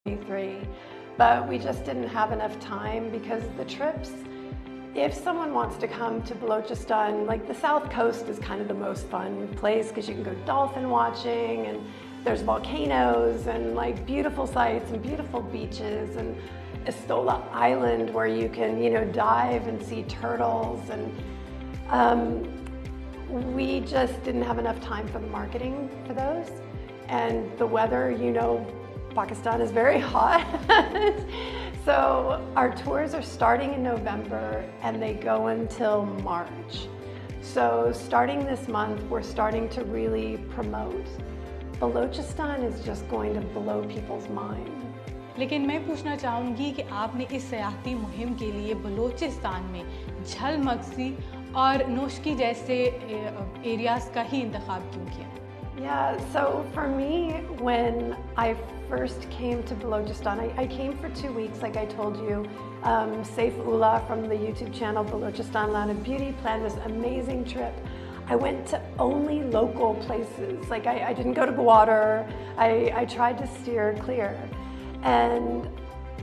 2023, but we just didn't have enough time because the trips, if someone wants to come to Balochestan, like the south coast is kind of the most fun place because you can go dolphin watching and there's volcanoes and like beautiful sights and beautiful beaches, and Estola Island where you can, dive and see turtles, and we just didn't have enough time for the marketing for those. And the weather, Pakistan is very hot. So our tours are starting in November and they go until March. So starting this month, we're starting to really promote. Balochistan is just going to blow people's mind. लेकिन मैं पूछना चाहूँगी कि आपने इस सयाहती मुहिम के लिए बलूचिस्तान में झलमगसी और नोशकी जैसे एरियाज़ का ही इंतखाब क्यों किया? Yeah, so for me, when I first came to Balochistan, I came for 2 weeks, like I told you. Saif Ullah from the YouTube channel Balochistan Land of Beauty planned this amazing trip. I went to only local places. Like I didn't go to Gwadar. I tried to steer clear. And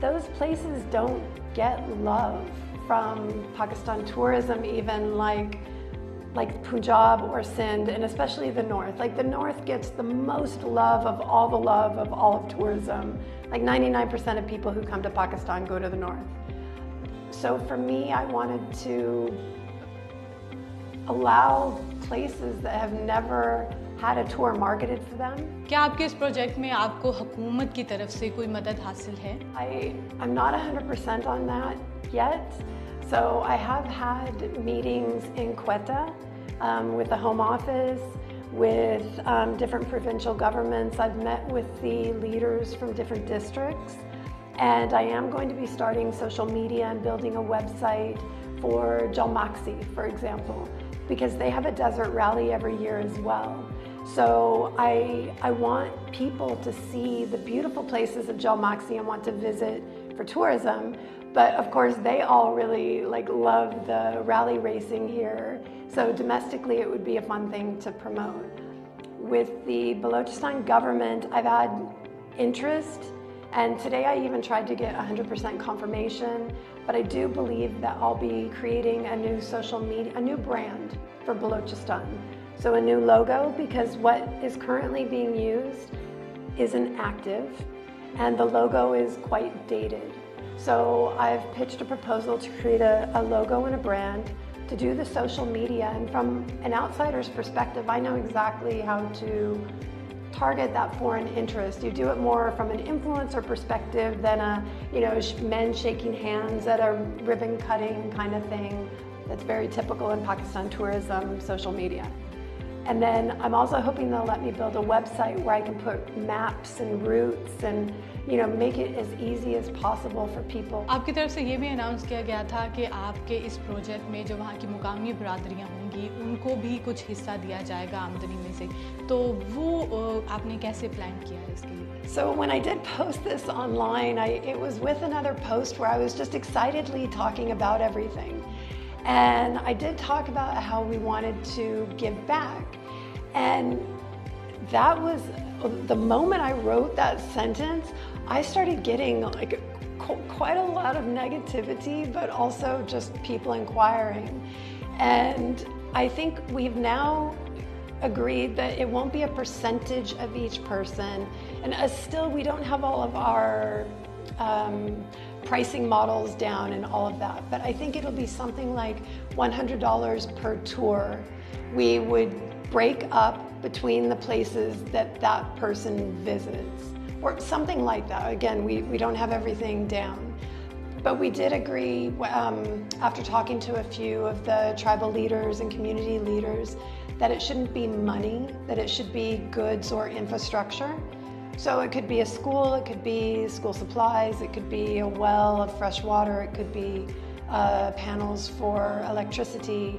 those places don't get love from Pakistan tourism, even like Punjab or Sindh, and especially the north. Like the north gets the most love of all of tourism. Like 99% of people who come to Pakistan go to the north. So for me, I wanted to allow places that have never had a tour marketed for them. क्या आपके इस project में आपको हुकूमत की तरफ से कोई मदद हासिल है? I'm not 100% on that yet. So I have had meetings in Quetta with the Home Office, with different provincial governments. I've met with the leaders from different districts, and I am going to be starting social media and building a website for Jalmaxi, for example, because they have a desert rally every year as well. So I want people to see the beautiful places of Jalmaxi and want to visit for tourism. But of course, they all really love the rally racing here. So domestically, it would be a fun thing to promote. With the Balochistan government, I've had interest, and today I even tried to get 100% confirmation. But I do believe that I'll be creating a new social media, a new brand for Balochistan. So a new logo, because what is currently being used isn't active, and the logo is quite dated. So I've pitched a proposal to create a logo and a brand, to do the social media, and from an outsider's perspective, I know exactly how to target that foreign interest. You do it more from an influencer perspective than men shaking hands at a ribbon cutting kind of thing that's very typical in Pakistan tourism, social media. And then I'm also hoping they'll let me build a website where I can put maps and routes and make it as easy as possible for people. आपकी तरफ से ये भी announce किया गया था कि आपके इस प्रोजेक्ट में जो वहाँ की मुकामी बरादरियाँ होंगी उनको भी कुछ हिस्सा दिया जाएगा आमदनी में से, तो वो आपने कैसे प्लान किया है इसके लिए? So when I did post this online, it was with another post where I was just excitedly talking about everything. And I did talk about how we wanted to give back. And that was the moment I wrote that sentence, I started getting quite a lot of negativity, but also just people inquiring. And I think we've now agreed that it won't be a percentage of each person. And still, we don't have all of our pricing models down and all of that. But I think it'll be something like $100 per tour. We would break up between the places that person visits, or something like that. Again, we don't have everything down. But we did agree, after talking to a few of the tribal leaders and community leaders, that it shouldn't be money, that it should be goods or infrastructure. So it could be a school, it could be school supplies, it could be a well of fresh water, it could be panels for electricity.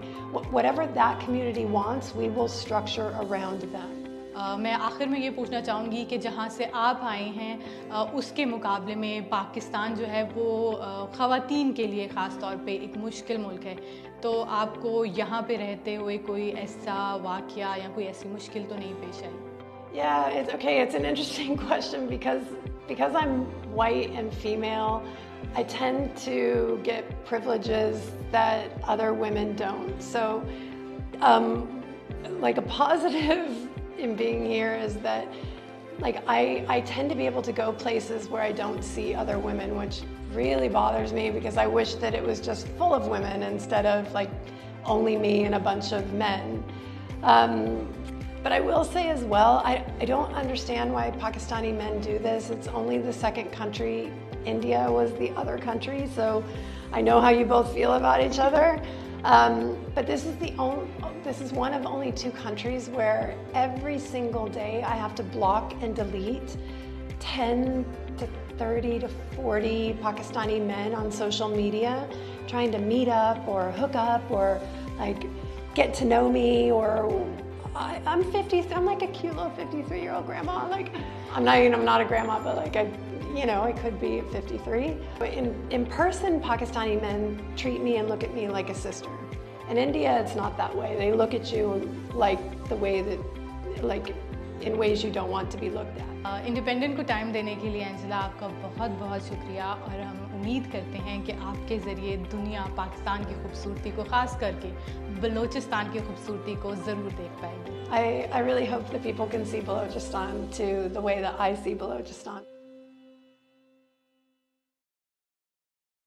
Whatever that community wants, we will structure around them. मैं आखिर में ये पूछना चाहूँगी कि जहाँ से आप आए हैं उसके मुकाबले में पाकिस्तान जो है वो ख़वातीन के लिए ख़ास तौर पे एक मुश्किल मुल्क है, तो आपको यहाँ पे रहते हुए कोई ऐसा वाक़या या कोई ऐसी मुश्किल तो नहीं पेश आई? Yeah, it's an interesting question because because I'm white and female, I tend to get privileges that other women don't. So, like a positive in being here is that, like, I tend to be able to go places where I don't see other women, which really bothers me because I wish that it was just full of women instead of like only me and a bunch of men. But I will say as well, I don't understand why Pakistani men do this. It's only the second country. India was the other country, so I know how you both feel about each other. But this is one of only 2 countries where every single day I have to block and delete 10 to 30 to 40 Pakistani men on social media trying to meet up or hook up or like get to know me. Or I'm 50. I'm like a cute little 53-year-old grandma. Like I'm not a grandma, but like I could be 53. But in person, Pakistani men treat me and look at me like a sister. In India, it's not that way. They look at you like the way that, like, in ways you don't want to be looked at. Independent को time देने के लिए Angela आपका बहुत बहुत शुक्रिया, और हम उम्मीद करते हैं कि आपके ज़रिए दुनिया पाकिस्तान की खूबसूरती को, ख़ास करके बलूचिस्तान की खूबसूरती को ज़रूर देख पाएगी. I really hope that people can see Balochistan to the way that I see Balochistan.